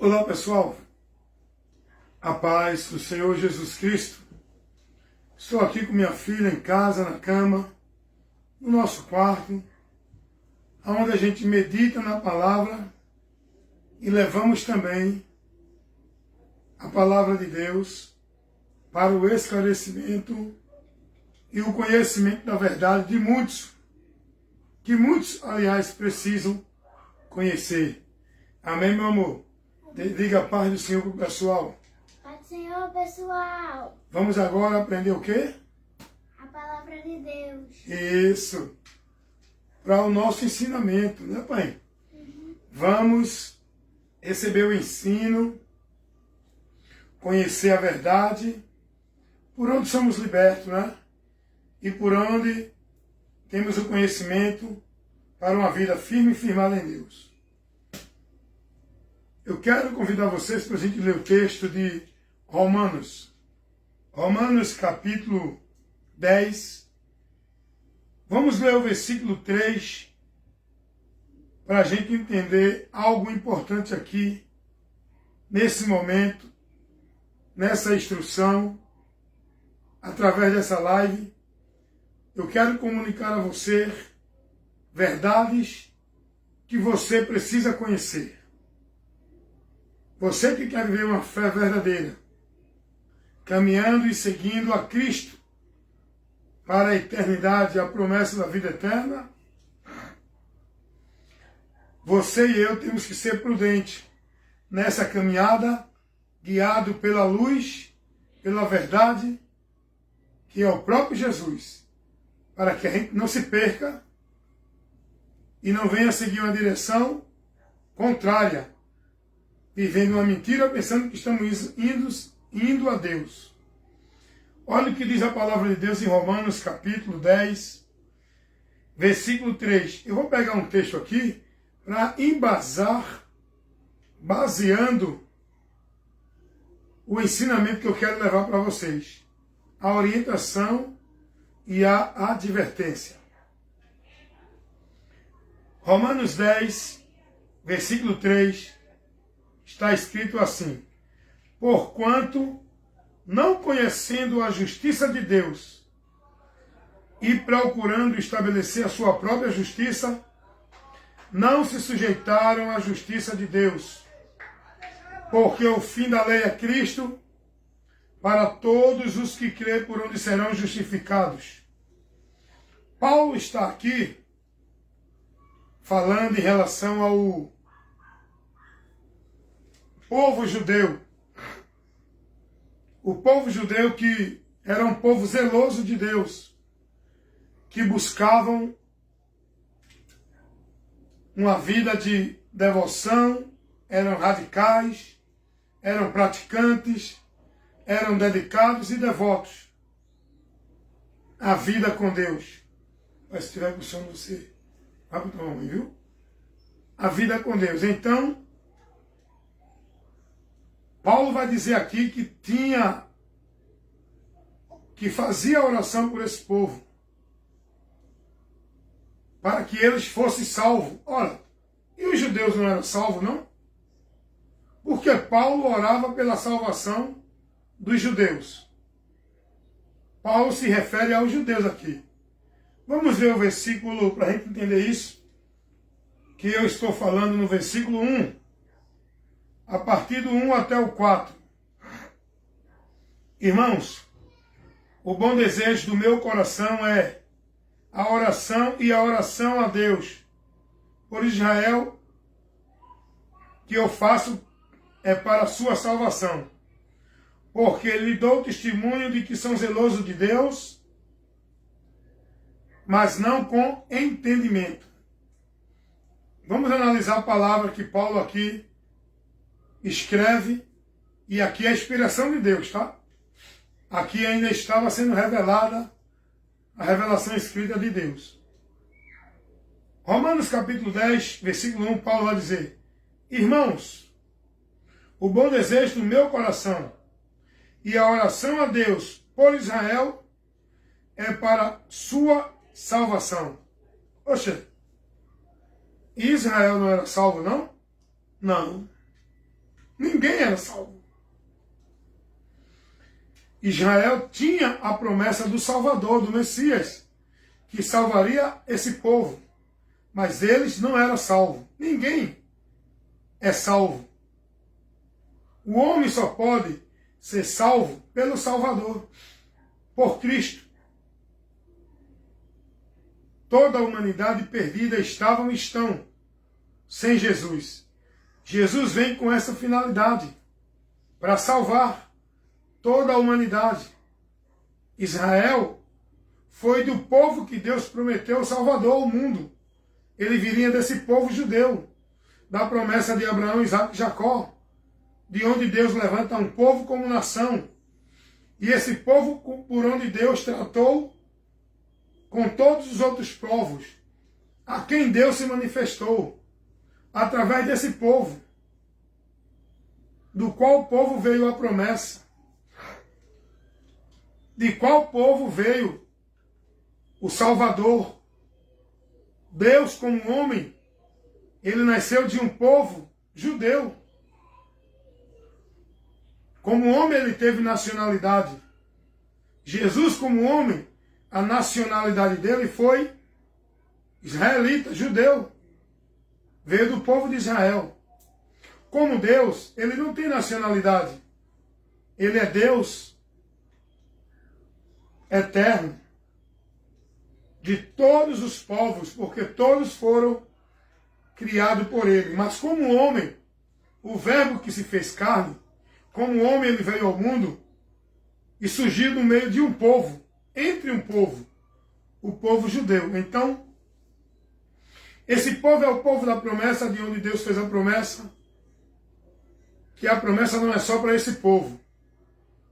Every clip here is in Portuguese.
Olá pessoal, a paz do Senhor Jesus Cristo. Estou aqui com minha filha em casa, na cama, no nosso quarto, onde a gente medita na palavra e levamos também a palavra de Deus para o esclarecimento e o conhecimento da verdade de muitos, que muitos, aliás, precisam conhecer. Amém, meu amor? Diga a paz do Senhor para o pessoal. Paz do Senhor, pessoal. Vamos agora aprender o quê? A palavra de Deus. Isso. Para o nosso ensinamento, né, pai? Vamos receber o ensino, conhecer a verdade, por onde somos libertos, né? E por onde temos o conhecimento para uma vida firme e firmada em Deus. Eu quero convidar vocês para a gente ler o texto de Romanos. Romanos capítulo 10. Vamos ler o versículo 3 para a gente entender algo importante aqui, nesse momento, nessa instrução, através dessa live. Eu quero comunicar a você verdades que você precisa conhecer. Você que quer viver uma fé verdadeira, caminhando e seguindo a Cristo para a eternidade, a promessa da vida eterna, você e eu temos que ser prudentes nessa caminhada, guiado pela luz, pela verdade, que é o próprio Jesus, para que a gente não se perca e não venha seguir uma direção contrária, vivendo uma mentira, pensando que estamos indo a Deus. Olha o que diz a palavra de Deus em Romanos capítulo 10, versículo 3. Eu vou pegar um texto aqui para embasar, baseando o ensinamento que eu quero levar para vocês. A orientação e a advertência. Romanos 10, versículo 3. Está escrito assim: porquanto, não conhecendo a justiça de Deus e procurando estabelecer a sua própria justiça, não se sujeitaram à justiça de Deus, porque o fim da lei é Cristo, para todos os que crêem, por onde serão justificados. Paulo está aqui falando em relação ao povo judeu. O povo judeu que era um povo zeloso de Deus, que buscavam uma vida de devoção, eram radicais, eram praticantes, eram dedicados e devotos à vida com Deus. Mas se estiver com sono, você vai para o homem, viu? A vida com Deus. Então, Paulo vai dizer aqui que fazia oração por esse povo, para que eles fossem salvos. Ora, e os judeus não eram salvos, não? Porque Paulo orava pela salvação dos judeus. Paulo se refere aos judeus aqui. Vamos ver o versículo, para a gente entender isso, que eu estou falando no versículo 1. A partir do 1 até o 4. Irmãos, o bom desejo do meu coração é a oração a Deus por Israel, que eu faço é para a sua salvação, porque lhe dou testemunho de que são zelosos de Deus, mas não com entendimento. Vamos analisar a palavra que Paulo aqui escreve, e aqui é a inspiração de Deus, tá? Aqui ainda estava sendo revelada a revelação escrita de Deus. Romanos capítulo 10, versículo 1, Paulo vai dizer: irmãos, o bom desejo do meu coração e a oração a Deus por Israel é para sua salvação. Oxe, Israel não era salvo, não? Não. Ninguém era salvo. Israel tinha a promessa do Salvador, do Messias, que salvaria esse povo. Mas eles não eram salvos. Ninguém é salvo. O homem só pode ser salvo pelo Salvador, por Cristo. Toda a humanidade perdida estão sem Jesus. Jesus vem com essa finalidade, para salvar toda a humanidade. Israel foi do povo que Deus prometeu o Salvador ao mundo. Ele viria desse povo judeu, da promessa de Abraão, Isaac e Jacó, de onde Deus levanta um povo como nação. E esse povo por onde Deus tratou com todos os outros povos, a quem Deus se manifestou, através desse povo, do qual povo veio a promessa, de qual povo veio o Salvador. Deus, como homem, ele nasceu de um povo judeu. Como homem, ele teve nacionalidade. Jesus, como homem, a nacionalidade dele foi israelita, judeu. Veio do povo de Israel. Como Deus, ele não tem nacionalidade. Ele é Deus eterno de todos os povos, porque todos foram criados por ele. Mas como homem, o verbo que se fez carne, como homem ele veio ao mundo e surgiu no meio de um povo, entre um povo, o povo judeu. Então, esse povo é o povo da promessa, de onde Deus fez a promessa, que a promessa não é só para esse povo.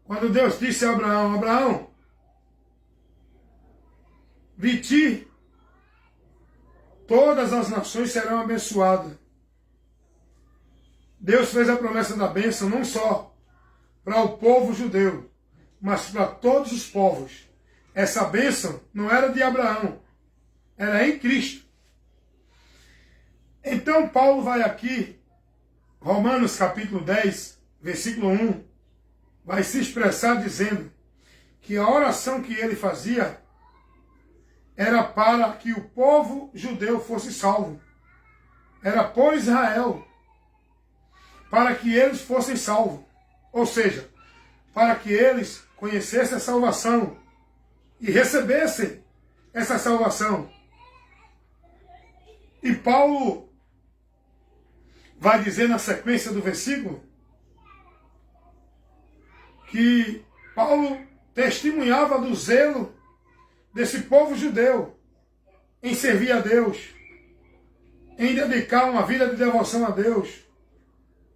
Quando Deus disse a Abraão, Abraão, de ti todas as nações serão abençoadas. Deus fez a promessa da bênção não só para o povo judeu, mas para todos os povos. Essa bênção não era de Abraão, era em Cristo. Então Paulo vai aqui, Romanos capítulo 10, versículo 1, vai se expressar dizendo que a oração que ele fazia era para que o povo judeu fosse salvo. Era por Israel, para que eles fossem salvos. Ou seja, para que eles conhecessem a salvação e recebessem essa salvação. E Paulo vai dizer na sequência do versículo que Paulo testemunhava do zelo desse povo judeu em servir a Deus, em dedicar uma vida de devoção a Deus.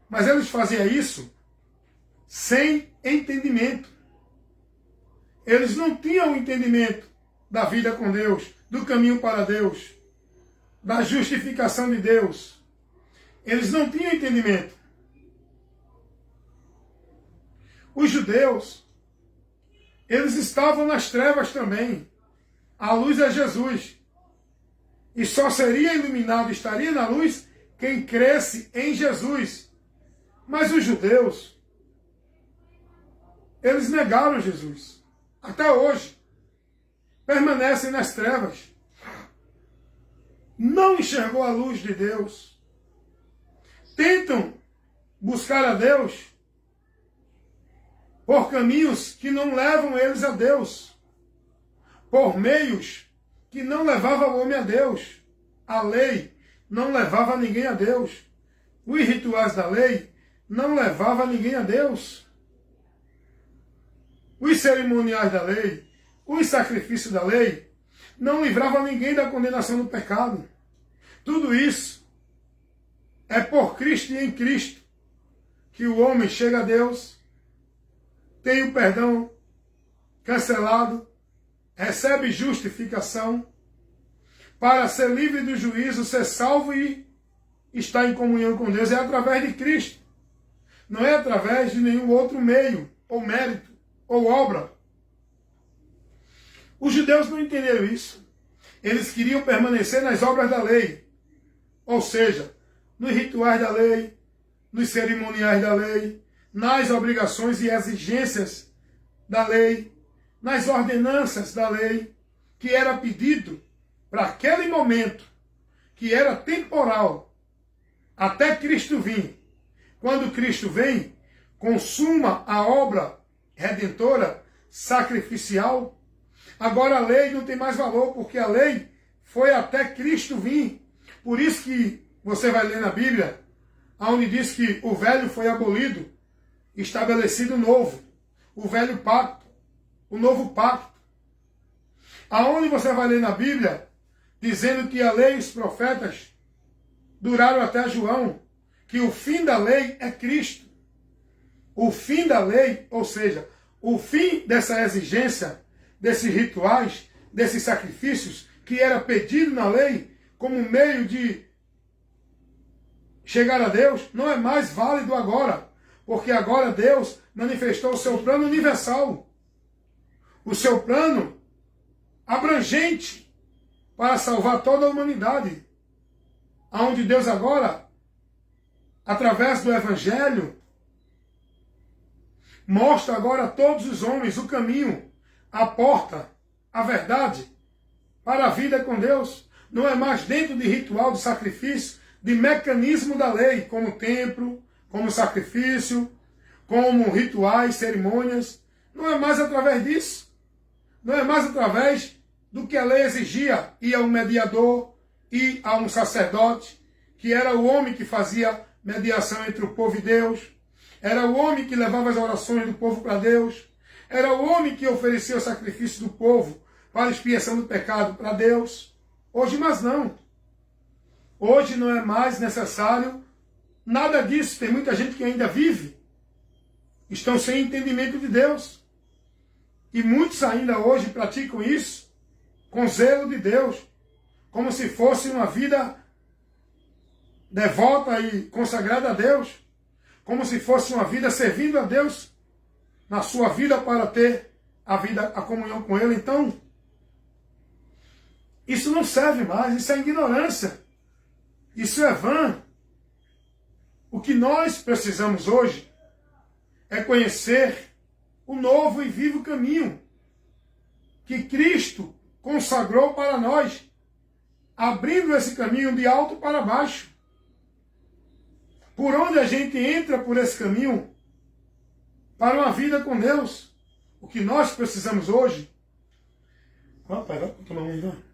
Mas eles faziam isso sem entendimento. Eles não tinham entendimento da vida com Deus, do caminho para Deus, da justificação de Deus. Eles não tinham entendimento. Os judeus, eles estavam nas trevas também. A luz é Jesus. E só seria iluminado, estaria na luz, quem cresce em Jesus. Mas os judeus, eles negaram Jesus. Até hoje. Permanecem nas trevas. Não enxergou a luz de Deus. Tentam buscar a Deus por caminhos que não levam eles a Deus. Por meios que não levavam o homem a Deus. A lei não levava ninguém a Deus. Os rituais da lei não levavam ninguém a Deus. Os cerimoniais da lei, os sacrifícios da lei, não livravam ninguém da condenação do pecado. Tudo isso é por Cristo e em Cristo que o homem chega a Deus, tem o perdão cancelado, recebe justificação, para ser livre do juízo, ser salvo e estar em comunhão com Deus. É através de Cristo. Não é através de nenhum outro meio, ou mérito, ou obra. Os judeus não entenderam isso. Eles queriam permanecer nas obras da lei. Ou seja, nos rituais da lei, nos cerimoniais da lei, nas obrigações e exigências da lei, nas ordenanças da lei, que era pedido para aquele momento, que era temporal, até Cristo vir. Quando Cristo vem, consuma a obra redentora, sacrificial. Agora a lei não tem mais valor, porque a lei foi até Cristo vir. Por isso que você vai ler na Bíblia, onde diz que o velho foi abolido, estabelecido o novo, o velho pacto, o novo pacto. Aonde você vai ler na Bíblia, dizendo que a lei e os profetas duraram até João, que o fim da lei é Cristo. O fim da lei, ou seja, o fim dessa exigência, desses rituais, desses sacrifícios, que era pedido na lei como meio de chegar a Deus, não é mais válido agora, porque agora Deus manifestou o seu plano universal, o seu plano abrangente para salvar toda a humanidade, aonde Deus agora, através do Evangelho, mostra agora a todos os homens o caminho, a porta, a verdade para a vida com Deus. Não é mais dentro de ritual de sacrifício, de mecanismo da lei, como templo, como sacrifício, como rituais, cerimônias. Não é mais através disso. Não é mais através do que a lei exigia. Ia um mediador, ia a um sacerdote, que era o homem que fazia mediação entre o povo e Deus. Era o homem que levava as orações do povo para Deus. Era o homem que oferecia o sacrifício do povo para a expiação do pecado para Deus. Hoje, mas não. Hoje não é mais necessário nada disso. Tem muita gente que ainda vive. Estão sem entendimento de Deus. E muitos ainda hoje praticam isso com zelo de Deus. Como se fosse uma vida devota e consagrada a Deus. Como se fosse uma vida servindo a Deus na sua vida para ter a comunhão com Ele. Então, isso não serve mais, isso é ignorância. Isso é vã. O que nós precisamos hoje é conhecer o novo e vivo caminho que Cristo consagrou para nós, abrindo esse caminho de alto para baixo. Por onde a gente entra por esse caminho para uma vida com Deus. O que nós precisamos hoje. Rapaz, vai tomar um banho.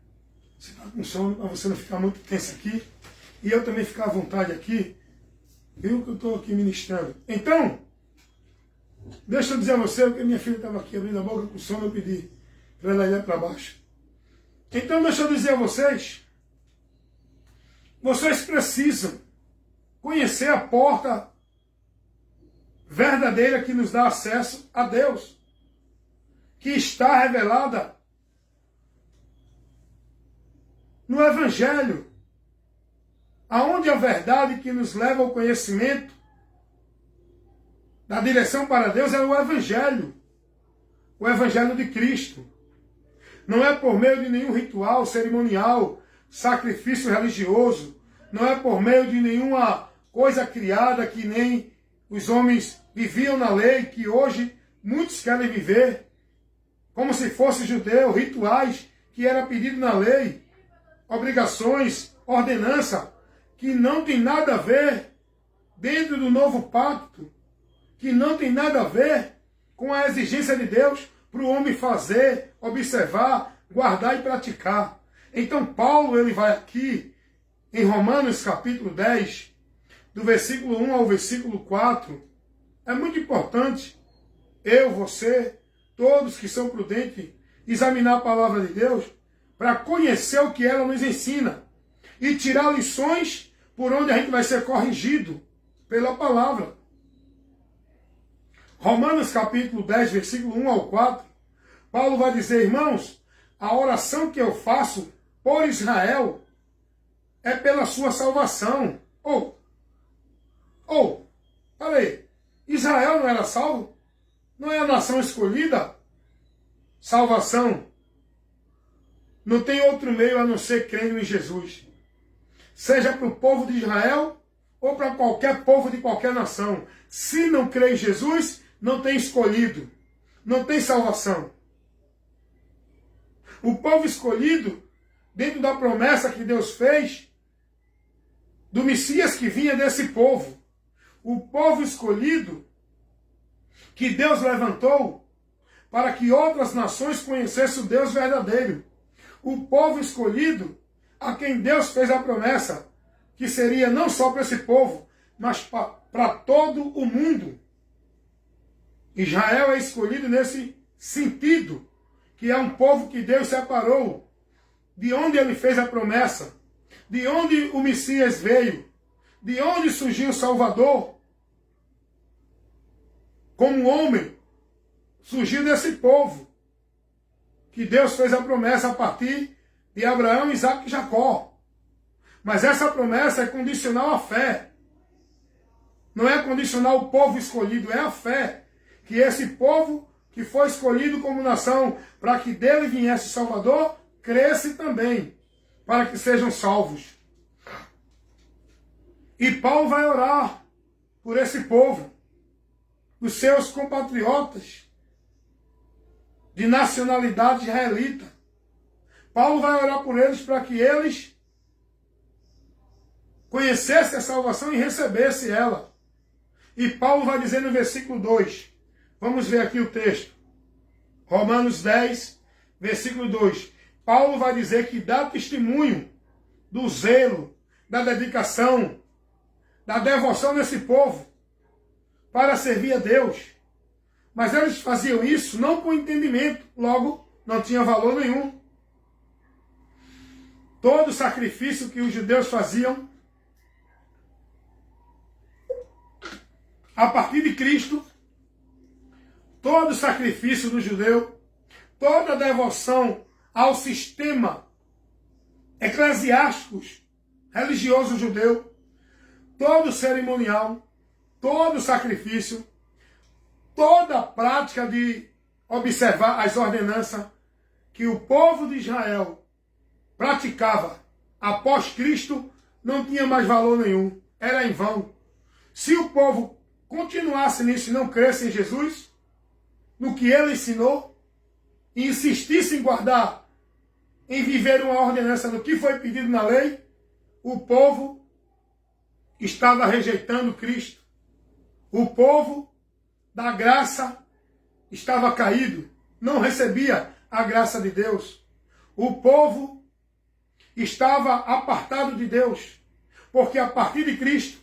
Você está com sono, para você não ficar muito tenso aqui. E eu também ficar à vontade aqui. Viu que eu estou aqui ministrando. Então, deixa eu dizer a você, porque minha filha estava aqui abrindo a boca com sono, eu pedi para ela ir para baixo. Então, deixa eu dizer a vocês. Vocês precisam conhecer a porta verdadeira que nos dá acesso a Deus, que está revelada no Evangelho, aonde a verdade que nos leva ao conhecimento da direção para Deus é o Evangelho de Cristo. Não é por meio de nenhum ritual cerimonial, sacrifício religioso, não é por meio de nenhuma coisa criada que nem os homens viviam na lei, que hoje muitos querem viver, como se fosse judeu, rituais que era pedido na lei, obrigações, ordenança, que não tem nada a ver dentro do novo pacto, que não tem nada a ver com a exigência de Deus para o homem fazer, observar, guardar e praticar. Então Paulo ele vai aqui em Romanos capítulo 10, do versículo 1 ao versículo 4, é muito importante eu, você, todos que são prudentes, examinar a palavra de Deus para conhecer o que ela nos ensina e tirar lições por onde a gente vai ser corrigido pela palavra. Romanos capítulo 10, versículo 1 ao 4, Paulo vai dizer, irmãos, a oração que eu faço por Israel é pela sua salvação. Peraí, Israel não era salvo? Não é a nação escolhida? Salvação. Não tem outro meio a não ser crendo em Jesus. Seja para o povo de Israel ou para qualquer povo de qualquer nação. Se não crê em Jesus, não tem escolhido, não tem salvação. O povo escolhido, dentro da promessa que Deus fez, do Messias que vinha desse povo. O povo escolhido, que Deus levantou para que outras nações conhecessem o Deus verdadeiro. O povo escolhido, a quem Deus fez a promessa, que seria não só para esse povo, mas para todo o mundo. Israel é escolhido nesse sentido, que é um povo que Deus separou, de onde ele fez a promessa, de onde o Messias veio, de onde surgiu o Salvador. Como homem, surgiu desse povo, que Deus fez a promessa a partir de Abraão, Isaac e Jacó. Mas essa promessa é condicional à fé. Não é condicional ao povo escolhido, é a fé. Que esse povo que foi escolhido como nação para que dele viesse o Salvador, cresce também, para que sejam salvos. E Paulo vai orar por esse povo, os seus compatriotas de nacionalidade israelita. Paulo vai orar por eles para que eles conhecessem a salvação e recebessem ela. E Paulo vai dizer no versículo 2, vamos ver aqui o texto, Romanos 10, versículo 2. Paulo vai dizer que dá testemunho do zelo, da dedicação, da devoção desse povo para servir a Deus. Mas eles faziam isso não com entendimento, logo não tinha valor nenhum. Todo sacrifício que os judeus faziam a partir de Cristo, todo sacrifício do judeu, toda devoção ao sistema eclesiástico religioso judeu, todo cerimonial, todo sacrifício, toda a prática de observar as ordenanças que o povo de Israel praticava após Cristo não tinha mais valor nenhum, era em vão. Se o povo continuasse nisso e não cresce em Jesus, no que ele ensinou, e insistisse em guardar, em viver uma ordenança no que foi pedido na lei, o povo estava rejeitando Cristo. O povo da graça estava caído, não recebia a graça de Deus. O povo estava apartado de Deus, porque a partir de Cristo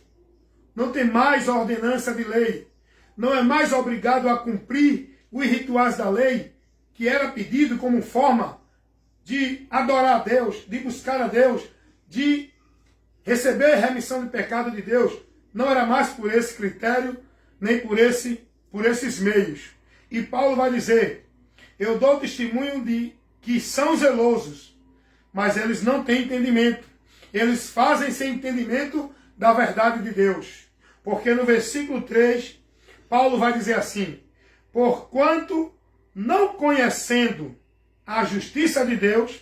não tem mais ordenança de lei, não é mais obrigado a cumprir os rituais da lei, que era pedido como forma de adorar a Deus, de buscar a Deus, de receber remissão de pecado de Deus. Não era mais por esse critério, nem por esses meios. E Paulo vai dizer, eu dou testemunho de que são zelosos, mas eles não têm entendimento. Eles fazem sem entendimento da verdade de Deus. Porque no versículo 3, Paulo vai dizer assim, porquanto não conhecendo a justiça de Deus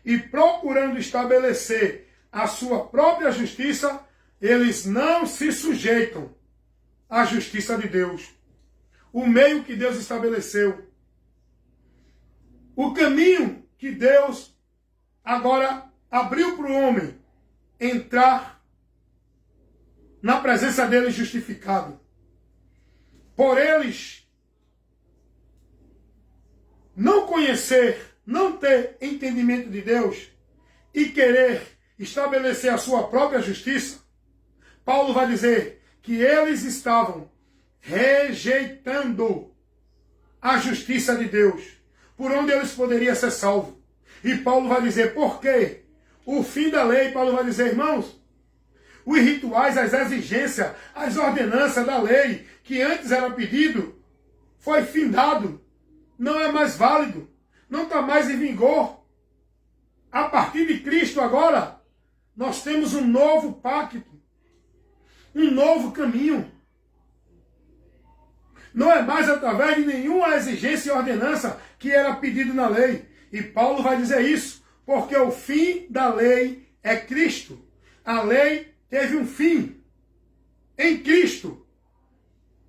e procurando estabelecer a sua própria justiça, eles não se sujeitam à justiça de Deus. O meio que Deus estabeleceu. O caminho que Deus agora abriu para o homem entrar na presença dele justificado. Por eles não conhecer, não ter entendimento de Deus e querer estabelecer a sua própria justiça, Paulo vai dizer que eles estavam rejeitando a justiça de Deus, por onde eles poderiam ser salvos. E Paulo vai dizer, por quê? O fim da lei, Paulo vai dizer, irmãos, os rituais, as exigências, as ordenanças da lei, que antes era pedido, foi findado, não é mais válido, não está mais em vigor. A partir de Cristo agora, nós temos um novo pacto, um novo caminho. Não é mais através de nenhuma exigência e ordenança que era pedido na lei. E Paulo vai dizer isso, porque o fim da lei é Cristo. A lei teve um fim. em Cristo.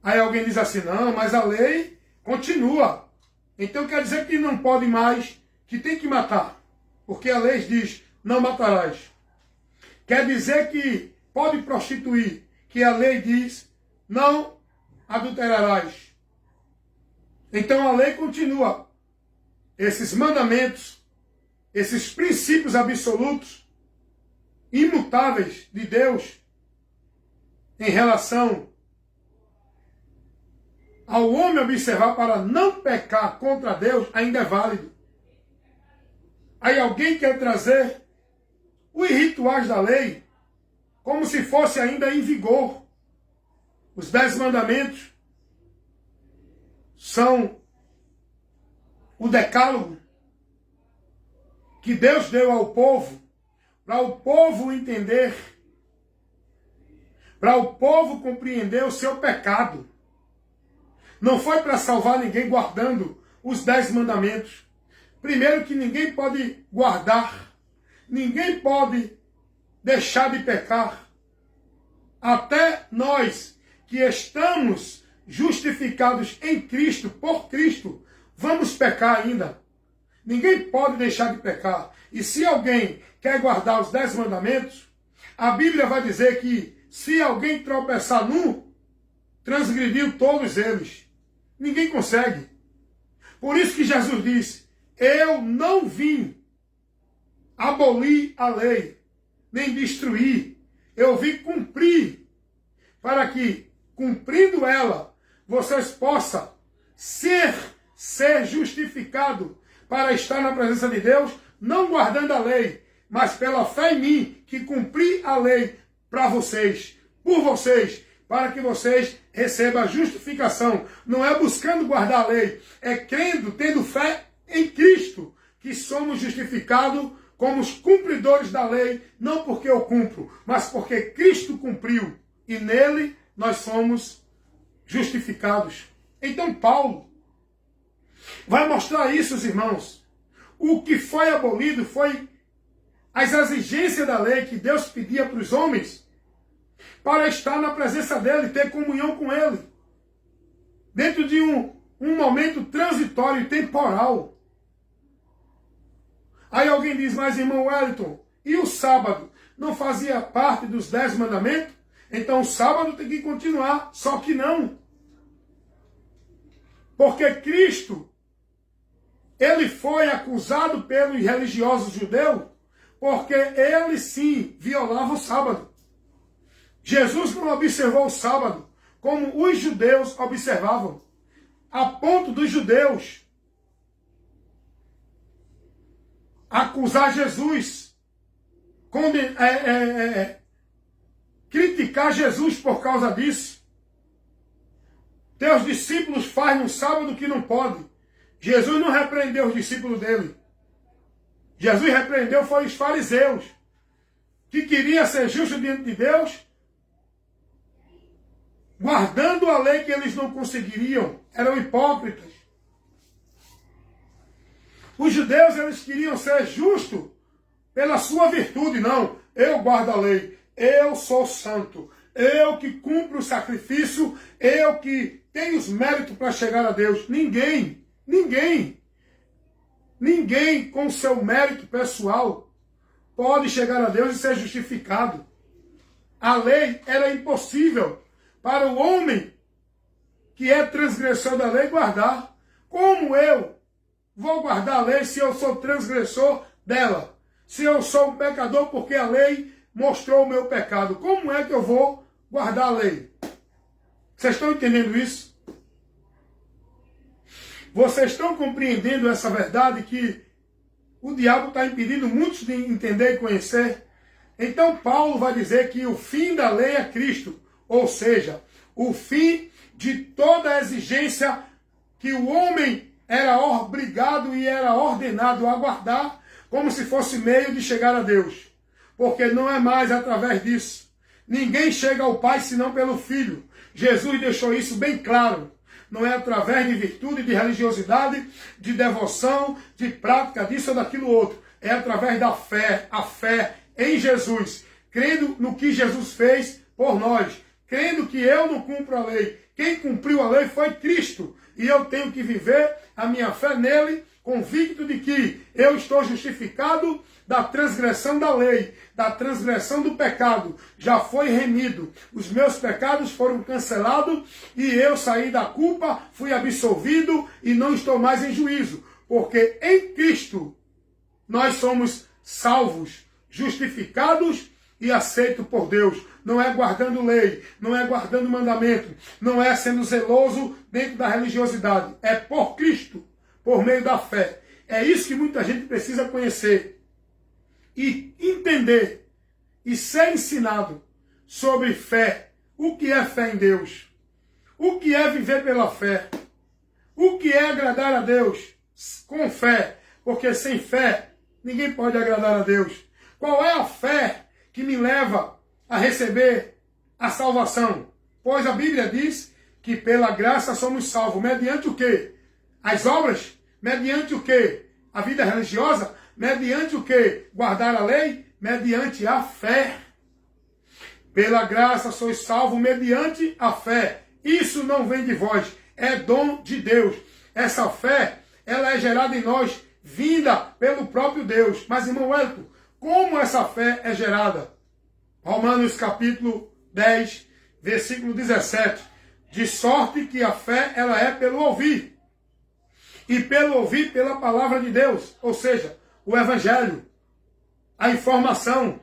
Aí alguém diz assim, não, mas a lei continua. Então quer dizer que não pode mais, que tem que matar. Porque a lei diz, não matarás. Quer dizer que pode prostituir, que a lei diz, não adulterarás. Então a lei continua. Esses mandamentos, esses princípios absolutos, imutáveis de Deus, em relação ao homem observar para não pecar contra Deus, ainda é válido. Aí alguém quer trazer os rituais da lei como se fosse ainda em vigor. Os 10 mandamentos são o decálogo que Deus deu ao povo, para o povo entender, para o povo compreender o seu pecado. Não foi para salvar ninguém guardando os 10 mandamentos. Primeiro que ninguém pode guardar, ninguém pode deixar de pecar. Até nós que estamos justificados em Cristo, por Cristo, vamos pecar ainda. Ninguém pode deixar de pecar. E se alguém quer guardar os 10 mandamentos, a Bíblia vai dizer que se alguém tropeçar num, transgrediu todos eles. Ninguém consegue. Por isso que Jesus diz, eu não vim abolir a lei, nem destruir. Eu vim cumprir, para que, cumprindo ela, vocês possam ser justificados para estar na presença de Deus, não guardando a lei, mas pela fé em mim, que cumpri a lei para vocês, por vocês, para que vocês recebam a justificação. Não é buscando guardar a lei, é crendo, tendo fé em Cristo, que somos justificados como os cumpridores da lei, não porque eu cumpro, mas porque Cristo cumpriu, e nele nós somos justificados. Então Paulo vai mostrar isso, os irmãos. O que foi abolido foi as exigências da lei que Deus pedia para os homens para estar na presença dele, ter comunhão com ele. Dentro de um momento transitório e temporal. Aí alguém diz, mas irmão Wellington, e o sábado? Não fazia parte dos 10 mandamentos? Então o sábado tem que continuar, só que não. Porque Cristo, ele foi acusado pelos religiosos judeus, porque ele sim violava o sábado. Jesus não observou o sábado como os judeus observavam, a ponto dos judeus acusar Jesus, criticar Jesus por causa disso. Teus discípulos fazem no sábado que não pode. Jesus não repreendeu os discípulos dele. Jesus repreendeu foi os fariseus, que queriam ser justos diante de Deus, guardando a lei que eles não conseguiriam. Eram hipócritas. Os judeus, eles queriam ser justos pela sua virtude. Não, eu guardo a lei, eu sou santo, eu que cumpro o sacrifício, eu que tenho os méritos para chegar a Deus. Ninguém com seu mérito pessoal pode chegar a Deus e ser justificado. A lei era impossível para o homem que é transgressor da lei guardar. Como eu vou guardar a lei se eu sou transgressor dela? Se eu sou um pecador porque a lei mostrou o meu pecado, como é que eu vou guardar a lei? Vocês estão entendendo isso? Vocês estão compreendendo essa verdade que o diabo está impedindo muitos de entender e conhecer? Então Paulo vai dizer que o fim da lei é Cristo, ou seja, o fim de toda a exigência que o homem era obrigado e era ordenado a guardar, como se fosse meio de chegar a Deus. Porque não é mais através disso. Ninguém chega ao Pai senão pelo Filho. Jesus deixou isso bem claro. Não é através de virtude, de religiosidade, de devoção, de prática disso ou daquilo outro. É através da fé, a fé em Jesus. Crendo no que Jesus fez por nós. crendo que eu não cumpro a lei. Quem cumpriu a lei foi Cristo. E eu tenho que viver a minha fé nele, convicto de que eu estou justificado da transgressão da lei, da transgressão do pecado. Já foi remido. Os meus pecados foram cancelados e eu saí da culpa, fui absolvido e não estou mais em juízo. Porque em Cristo nós somos salvos, justificados e aceitos por Deus. Não é guardando lei, não é guardando mandamento, não é sendo zeloso dentro da religiosidade. É por Cristo, por meio da fé. É isso que muita gente precisa conhecer e entender e ser ensinado sobre fé. O que é fé em Deus? O que é viver pela fé? O que é agradar a Deus com fé? Porque sem fé ninguém pode agradar a Deus. Qual é a fé que me leva a receber a salvação? Pois a Bíblia diz que pela graça somos salvos. Mediante o quê? As obras? Mediante o quê? A vida religiosa? Mediante o quê? Guardar a lei? Mediante a fé. Pela graça sois salvos mediante a fé. Isso não vem de vós, é dom de Deus. Essa fé, ela é gerada em nós, vinda pelo próprio Deus. Mas, irmão Wellington, como essa fé é gerada? Romanos capítulo 10, versículo 17. De sorte que a fé, ela é pelo ouvir. E pelo ouvir, pela palavra de Deus. Ou seja, o evangelho, a informação,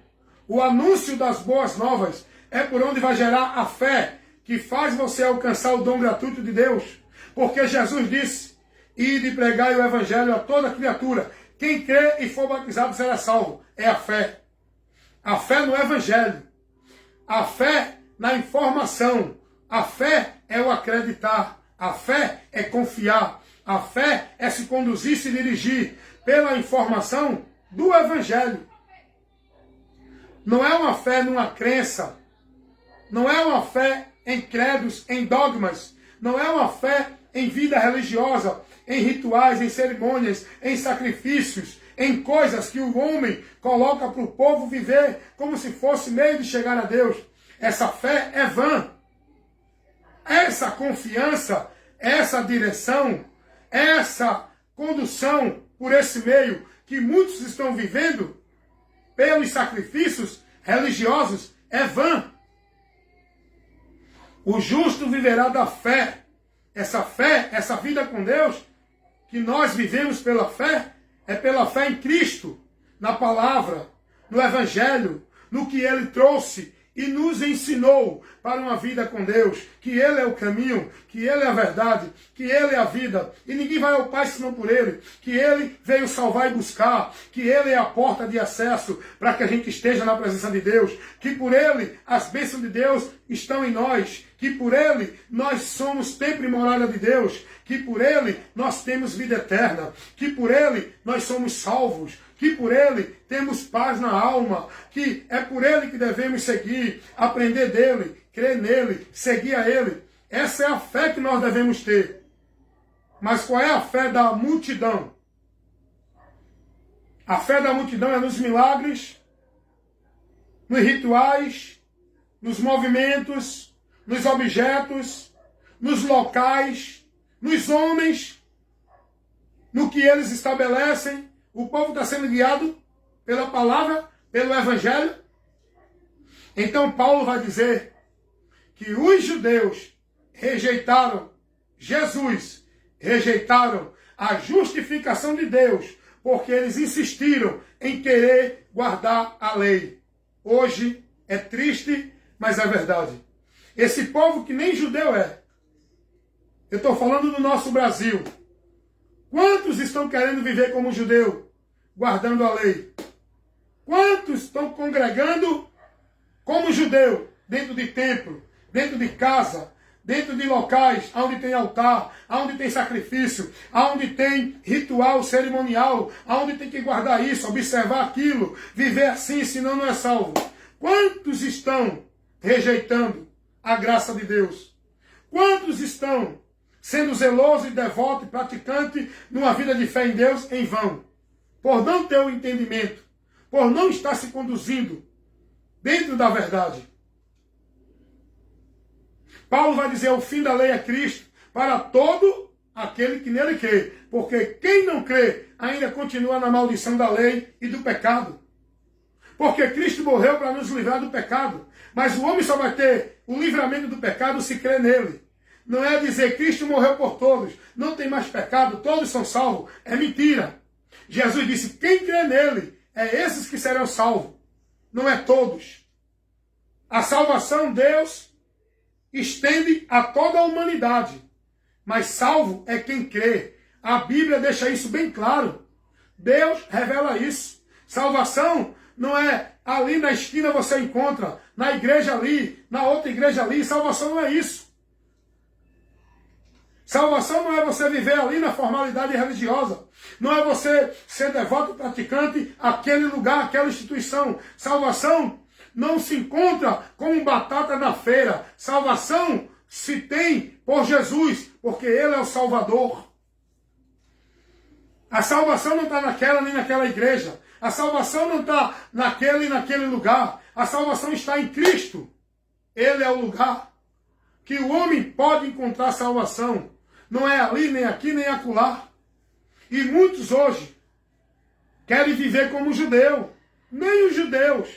o anúncio das boas novas é por onde vai gerar a fé que faz você alcançar o dom gratuito de Deus. Porque Jesus disse, ide pregai o evangelho a toda criatura. Quem crê e for batizado será salvo. É a fé. A fé no evangelho. A fé na informação. A fé é o acreditar. A fé é confiar. A fé é se conduzir, se dirigir pela informação do evangelho. Não é uma fé numa crença. Não é uma fé em credos, em dogmas. Não é uma fé em vida religiosa, em rituais, em cerimônias, em sacrifícios, em coisas que o homem coloca para o povo viver como se fosse meio de chegar a Deus. Essa fé é vã. Essa confiança, essa direção, essa condução por esse meio que muitos estão vivendo pelos sacrifícios religiosos é vã. O justo viverá da fé. Essa fé, essa vida com Deus, que nós vivemos pela fé, é pela fé em Cristo, na palavra, no evangelho, no que Ele trouxe e nos ensinou para uma vida com Deus, que Ele é o caminho, que Ele é a verdade, que Ele é a vida, e ninguém vai ao Pai senão por Ele, que Ele veio salvar e buscar, que Ele é a porta de acesso para que a gente esteja na presença de Deus, que por Ele as bênçãos de Deus estão em nós, que por Ele nós somos templo e morada de Deus, que por Ele nós temos vida eterna, que por Ele nós somos salvos, que por Ele temos paz na alma, que é por Ele que devemos seguir, aprender dEle, crer nele, seguir a Ele. Essa é a fé que nós devemos ter. Mas qual é a fé da multidão? A fé da multidão é nos milagres, nos rituais, nos movimentos, nos objetos, nos locais, nos homens, no que eles estabelecem. O povo está sendo guiado pela palavra, pelo evangelho. Então Paulo vai dizer que os judeus rejeitaram Jesus, rejeitaram a justificação de Deus, porque eles insistiram em querer guardar a lei. Hoje é triste, mas é verdade. Esse povo que nem judeu é. Eu estou falando do nosso Brasil. Quantos estão querendo viver como judeu, guardando a lei? Quantos estão congregando como judeu, dentro de templo, dentro de casa, dentro de locais onde tem altar, onde tem sacrifício, onde tem ritual cerimonial, onde tem que guardar isso, observar aquilo, viver assim, senão não é salvo? Quantos estão rejeitando a graça de Deus? Quantos estão sendo zeloso e devoto e praticante numa vida de fé em Deus em vão? Por não ter o entendimento, por não estar se conduzindo dentro da verdade. Paulo vai dizer, o fim da lei é Cristo, para todo aquele que nele crê. Porque quem não crê ainda continua na maldição da lei e do pecado. Porque Cristo morreu para nos livrar do pecado. Mas o homem só vai ter o livramento do pecado se crer nele. Não é dizer Cristo morreu por todos, não tem mais pecado, todos são salvos. É mentira. Jesus disse, quem crê nele, é esses que serão salvos. Não é todos. A salvação, Deus estende a toda a humanidade. Mas salvo é quem crê. A Bíblia deixa isso bem claro. Deus revela isso. Salvação não é ali na esquina você encontra, na igreja ali, na outra igreja ali. Salvação não é isso. Salvação não é você viver ali na formalidade religiosa. Não é você ser devoto praticante àquele lugar, àquela instituição. Salvação não se encontra como batata na feira. Salvação se tem por Jesus, porque Ele é o Salvador. A salvação não está naquela nem naquela igreja. A salvação não está naquele e naquele lugar. A salvação está em Cristo. Ele é o lugar que o homem pode encontrar salvação. Não é ali, nem aqui, nem acolá. E muitos hoje querem viver como judeu. Nem os judeus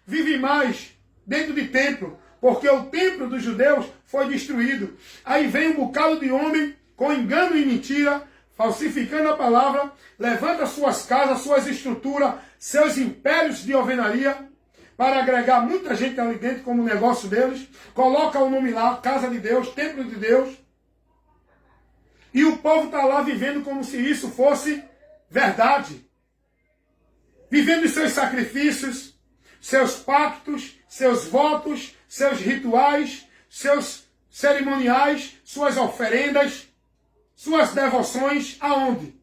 vivem mais dentro de templo, porque o templo dos judeus foi destruído. Aí vem um bocado de homem com engano e mentira, falsificando a palavra, levanta suas casas, suas estruturas, seus impérios de alvenaria, para agregar muita gente ali dentro como negócio deles, coloca o nome lá, casa de Deus, templo de Deus, e o povo está lá vivendo como se isso fosse verdade. Vivendo seus sacrifícios, seus pactos, seus votos, seus rituais, seus cerimoniais, suas oferendas, suas devoções, aonde?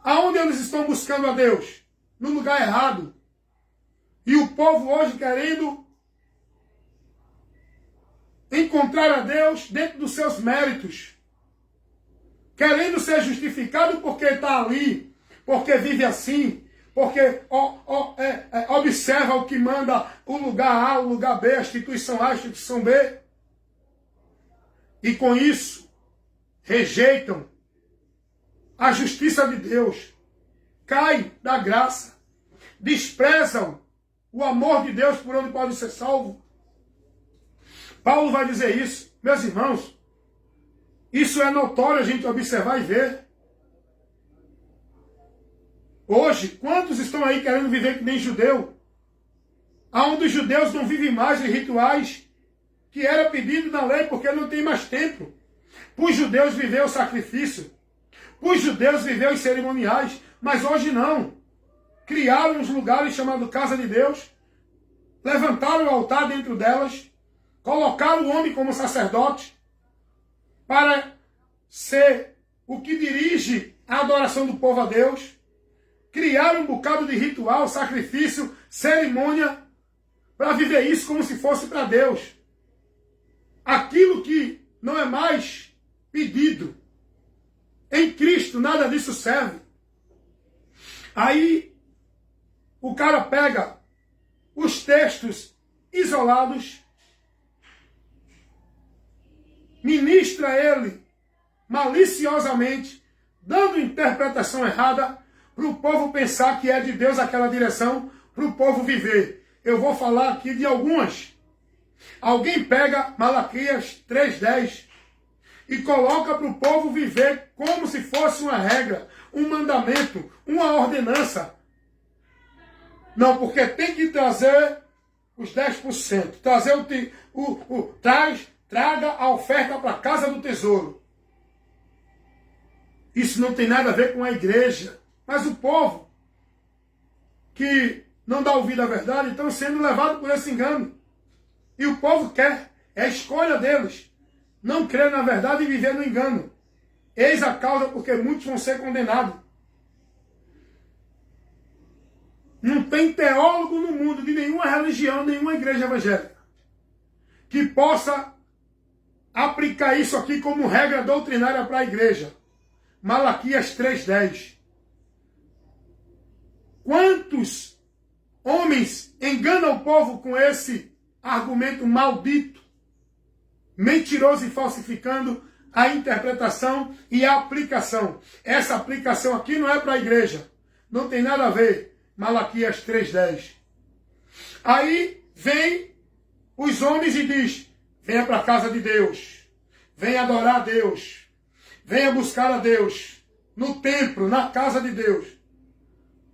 Aonde eles estão buscando a Deus? No lugar errado. E o povo hoje querendo encontrar a Deus dentro dos seus méritos. Querendo ser justificado porque está ali, porque vive assim, porque observa o que manda o lugar A, o lugar B, a instituição A, a instituição B. E com isso, rejeitam a justiça de Deus, caem da graça, desprezam o amor de Deus por onde pode ser salvo. Paulo vai dizer isso, meus irmãos. Isso é notório a gente observar e ver. Hoje, quantos estão aí querendo viver que nem judeu? Aonde os judeus não vivem mais de rituais que era pedido na lei porque não tem mais tempo. Para os judeus viver o sacrifício. Para os judeus viver os cerimoniais. Mas hoje não. Criaram uns lugares chamados Casa de Deus. Levantaram o altar dentro delas. Colocaram o homem como sacerdote. Para ser o que dirige a adoração do povo a Deus. Criaram um bocado de ritual, sacrifício, cerimônia, para viver isso como se fosse para Deus. Aquilo que não é mais pedido. Em Cristo nada disso serve. Aí o cara pega os textos isolados, ministra ele maliciosamente, dando interpretação errada, para o povo pensar que é de Deus aquela direção, para o povo viver. Eu vou falar aqui de algumas. Alguém pega Malaquias 3:10 e coloca para o povo viver como se fosse uma regra, um mandamento, uma ordenança. Não, porque tem que trazer os 10%. Trazer traga a oferta para a casa do tesouro. Isso não tem nada a ver com a igreja. Mas o povo que não dá ouvido à verdade estão sendo levados por esse engano. E o povo quer, é a escolha deles, não crer na verdade e viver no engano. Eis a causa porque muitos vão ser condenados. Não tem teólogo no mundo de nenhuma religião, nenhuma igreja evangélica que possa aplicar isso aqui como regra doutrinária para a igreja. Malaquias 3:10. Quantos homens enganam o povo com esse argumento maldito? mentiroso e falsificando a interpretação e a aplicação. Essa aplicação aqui não é para a igreja. Não tem nada a ver. Malaquias 3:10. Aí vem os homens e diz: venha para a casa de Deus. Venha adorar a Deus. Venha buscar a Deus. No templo, na casa de Deus.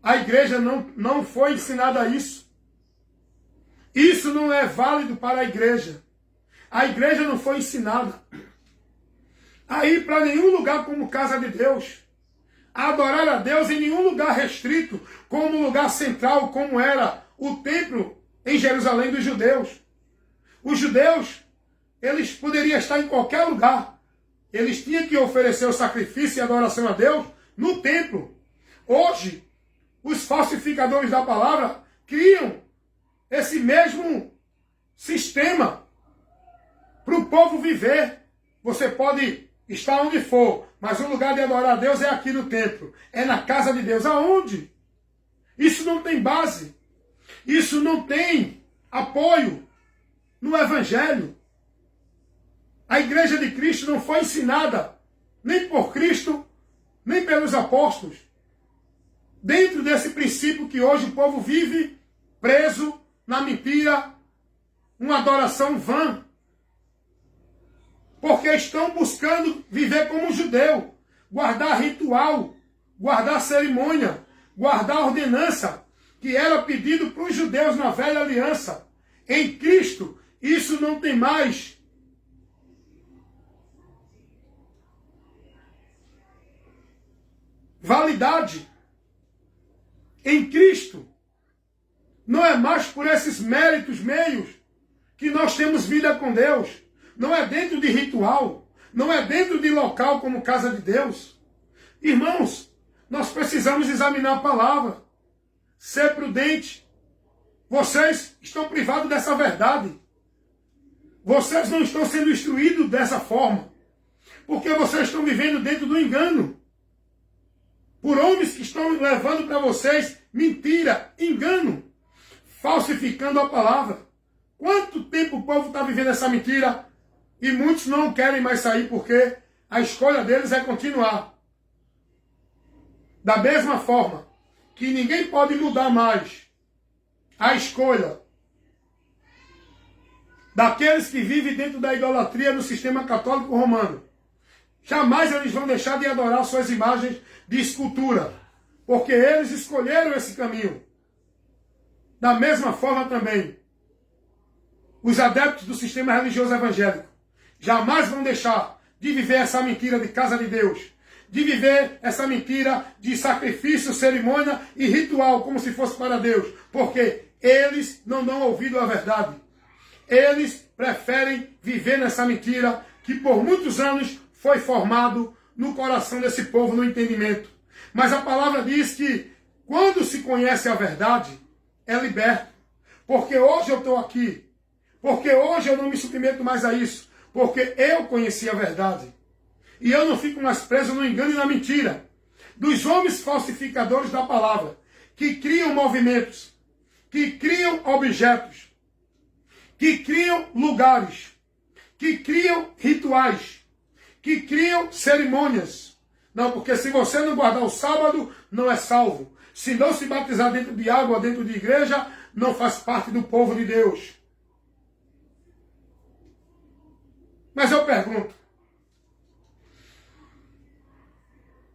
A igreja não foi ensinada a isso. Isso não é válido para a igreja. A igreja não foi ensinada a ir para nenhum lugar como casa de Deus. A adorar a Deus em nenhum lugar restrito, como lugar central, como era o templo em Jerusalém dos judeus. Os judeus, eles poderiam estar em qualquer lugar. Eles tinham que oferecer o sacrifício e adoração a Deus no templo. Hoje, os falsificadores da palavra criam esse mesmo sistema para o povo viver. Você pode estar onde for, mas o lugar de adorar a Deus é aqui no templo. É na casa de Deus. Aonde? Isso não tem base. Isso não tem apoio no Evangelho. A igreja de Cristo não foi ensinada nem por Cristo, nem pelos apóstolos. Dentro desse princípio que hoje o povo vive preso na mentira, uma adoração vã. Porque estão buscando viver como judeu, guardar ritual, guardar cerimônia, guardar ordenança, que era pedido para os judeus na velha aliança. Em Cristo, isso não tem mais validade. Em Cristo, não é mais por esses méritos, meios, que nós temos vida com Deus. Não é dentro de ritual, não é dentro de local como casa de Deus. Irmãos, nós precisamos examinar a palavra, ser prudente. Vocês estão privados dessa verdade. Vocês não estão sendo instruídos dessa forma, porque vocês estão vivendo dentro do engano. Por homens que estão levando para vocês mentira, engano, falsificando a palavra. Quanto tempo o povo está vivendo essa mentira? E muitos não querem mais sair porque a escolha deles é continuar. Da mesma forma que ninguém pode mudar mais a escolha daqueles que vivem dentro da idolatria no sistema católico romano. Jamais eles vão deixar de adorar suas imagens de escultura, porque eles escolheram esse caminho. Da mesma forma também, os adeptos do sistema religioso evangélico jamais vão deixar de viver essa mentira de casa de Deus, de viver essa mentira de sacrifício, cerimônia e ritual, como se fosse para Deus, porque eles não dão ouvido à verdade. Eles preferem viver nessa mentira que por muitos anos foi formado no coração desse povo, no entendimento. Mas a palavra diz que quando se conhece a verdade, é liberto. Porque hoje eu estou aqui. Porque hoje eu não me submeto mais a isso. Porque eu conheci a verdade. E eu não fico mais preso no engano e na mentira dos homens falsificadores da palavra, que criam movimentos, que criam objetos, que criam lugares, que criam rituais, que criam cerimônias. Não, porque se você não guardar o sábado, não é salvo. Se não se batizar dentro de água, dentro de igreja, não faz parte do povo de Deus. Mas eu pergunto,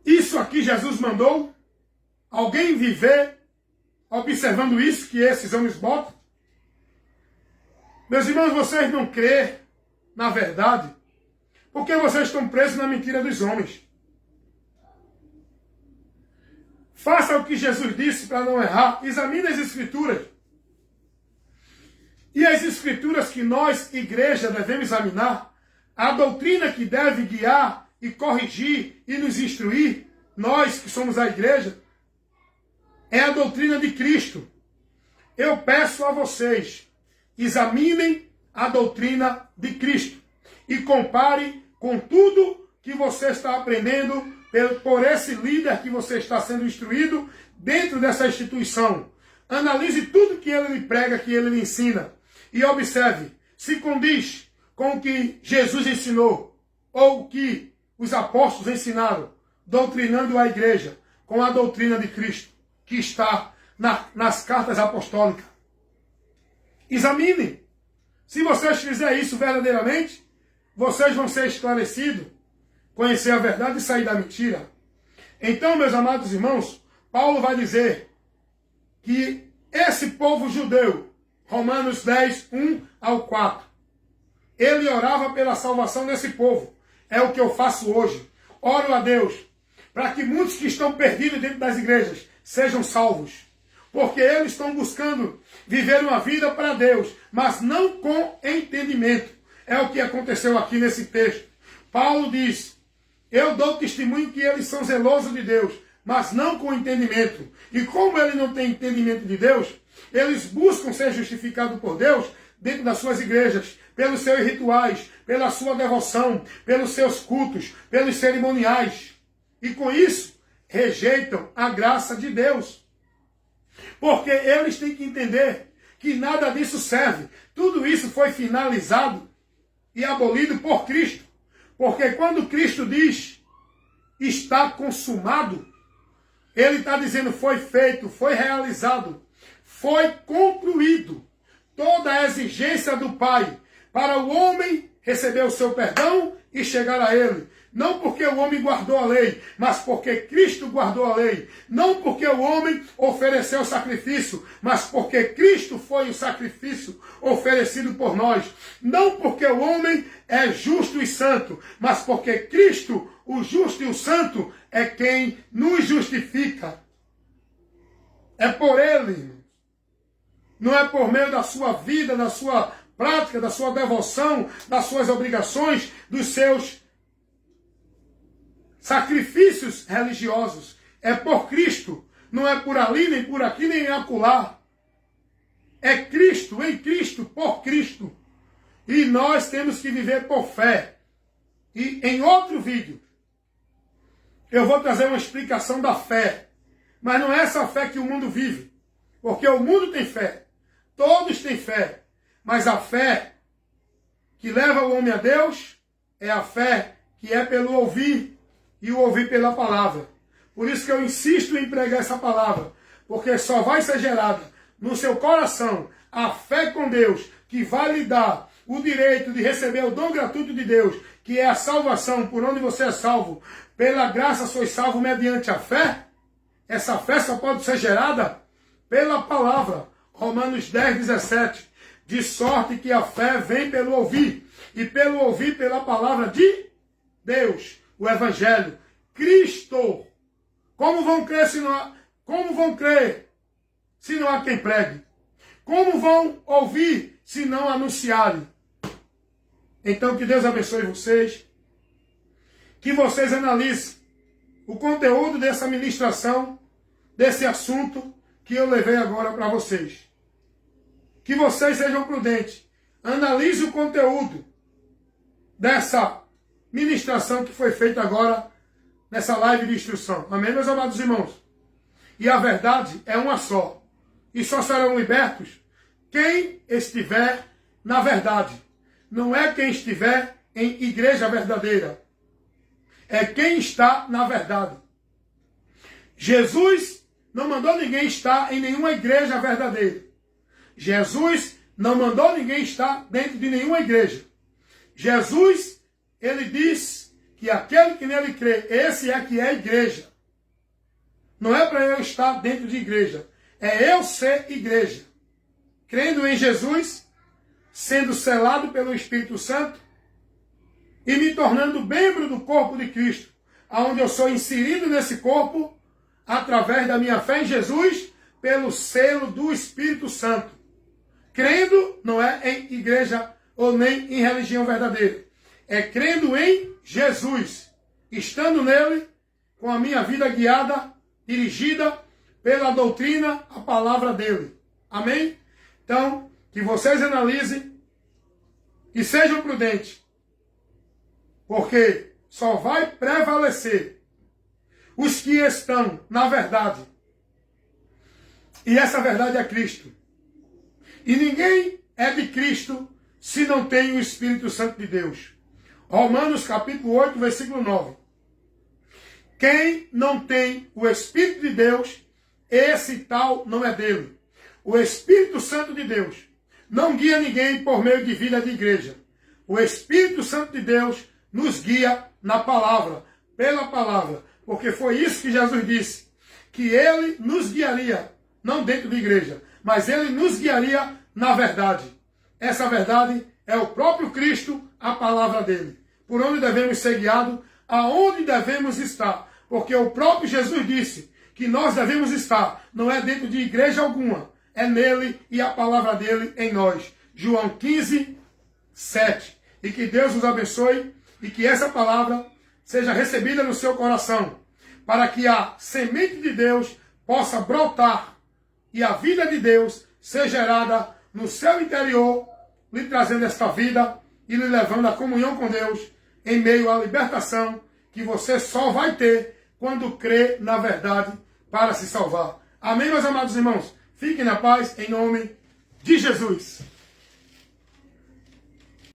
isso aqui Jesus mandou alguém viver observando isso que esses homens botam? Meus irmãos, vocês não crêem na verdade, porque vocês estão presos na mentira dos homens. Faça o que Jesus disse para não errar. Examine as Escrituras. E as Escrituras que nós, igreja, devemos examinar, a doutrina que deve guiar e corrigir e nos instruir, nós que somos a igreja, é a doutrina de Cristo. Eu peço a vocês, examinem a doutrina de Cristo e compare com tudo que você está aprendendo por esse líder que você está sendo instruído dentro dessa instituição. Analise tudo que ele lhe prega, que ele lhe ensina e observe se condiz com o que Jesus ensinou, ou o que os apóstolos ensinaram, doutrinando a igreja com a doutrina de Cristo, que está nas cartas apostólicas. Examine. Se vocês fizerem isso verdadeiramente, vocês vão ser esclarecidos, conhecer a verdade e sair da mentira. Então, meus amados irmãos, Paulo vai dizer que esse povo judeu, Romanos 10, 1 ao 4, ele orava pela salvação desse povo. É o que eu faço hoje. Oro a Deus para que muitos que estão perdidos dentro das igrejas sejam salvos. Porque eles estão buscando viver uma vida para Deus, mas não com entendimento. É o que aconteceu aqui nesse texto. Paulo diz: eu dou testemunho que eles são zelosos de Deus, mas não com entendimento. E como ele não tem entendimento de Deus, eles buscam ser justificados por Deus dentro das suas igrejas, pelos seus rituais, pela sua devoção, pelos seus cultos, pelos cerimoniais. E com isso, rejeitam a graça de Deus. Porque eles têm que entender que nada disso serve. Tudo isso foi finalizado e abolido por Cristo. Porque quando Cristo diz, está consumado, ele está dizendo, foi feito, foi realizado, foi concluído. Toda a exigência do Pai para o homem receber o seu perdão e chegar a ele. Não porque o homem guardou a lei, mas porque Cristo guardou a lei. Não porque o homem ofereceu o sacrifício, mas porque Cristo foi o sacrifício oferecido por nós. Não porque o homem é justo e santo, mas porque Cristo, o justo e o santo, é quem nos justifica. É por ele. Não é por meio da sua vida, da sua prática, da sua devoção, das suas obrigações, dos seus sacrifícios religiosos. É por Cristo. Não é por ali, nem por aqui, nem acolá. É Cristo, em Cristo, por Cristo. E nós temos que viver por fé. E em outro vídeo, eu vou trazer uma explicação da fé. Mas não é essa fé que o mundo vive. Porque o mundo tem fé. Todos têm fé. Mas a fé que leva o homem a Deus é a fé que é pelo ouvir e o ouvir pela palavra. Por isso que eu insisto em pregar essa palavra. Porque só vai ser gerada no seu coração a fé com Deus que vai lhe dar o direito de receber o dom gratuito de Deus, que é a salvação, por onde você é salvo. Pela graça sois salvo mediante a fé. Essa fé só pode ser gerada pela palavra. Romanos 10, 17. De sorte que a fé vem pelo ouvir, e pelo ouvir pela palavra de Deus, o Evangelho, Cristo. Como vão crer se não há quem pregue? Como vão ouvir se não anunciarem? Então que Deus abençoe vocês, que vocês analisem o conteúdo dessa ministração, desse assunto que eu levei agora para vocês. Que vocês sejam prudentes. Analise o conteúdo dessa ministração que foi feita agora nessa live de instrução. Amém, meus amados irmãos? E a verdade é uma só. E só serão libertos quem estiver na verdade. Não é quem estiver em igreja verdadeira. É quem está na verdade. Jesus não mandou ninguém estar em nenhuma igreja verdadeira. Jesus não mandou ninguém estar dentro de nenhuma igreja. Jesus, ele diz que aquele que nele crê, esse é que é a igreja. Não é para eu estar dentro de igreja. É eu ser igreja. Crendo em Jesus, sendo selado pelo Espírito Santo e me tornando membro do corpo de Cristo, onde eu sou inserido nesse corpo através da minha fé em Jesus, pelo selo do Espírito Santo. Crendo não é em igreja ou nem em religião verdadeira. É crendo em Jesus, estando nele, com a minha vida guiada, dirigida pela doutrina, a palavra dele. Amém? Então, que vocês analisem e sejam prudentes, porque só vai prevalecer os que estão na verdade. E essa verdade é Cristo. E ninguém é de Cristo se não tem o Espírito Santo de Deus. Romanos capítulo 8, versículo 9. Quem não tem o Espírito de Deus, esse tal não é dele. O Espírito Santo de Deus não guia ninguém por meio de vida de igreja. O Espírito Santo de Deus nos guia na palavra, pela palavra. Porque foi isso que Jesus disse, que ele nos guiaria, não dentro da igreja, mas ele nos guiaria na verdade. Essa verdade é o próprio Cristo, a palavra dele. Por onde devemos ser guiados, aonde devemos estar. Porque o próprio Jesus disse que nós devemos estar, não é dentro de igreja alguma, é nele e a palavra dele em nós. João 15, 7. E que Deus os abençoe e que essa palavra seja recebida no seu coração, para que a semente de Deus possa brotar e a vida de Deus seja gerada no seu interior, lhe trazendo esta vida e lhe levando à comunhão com Deus em meio à libertação que você só vai ter quando crê na verdade para se salvar. Amém, meus amados irmãos? Fiquem na paz em nome de Jesus.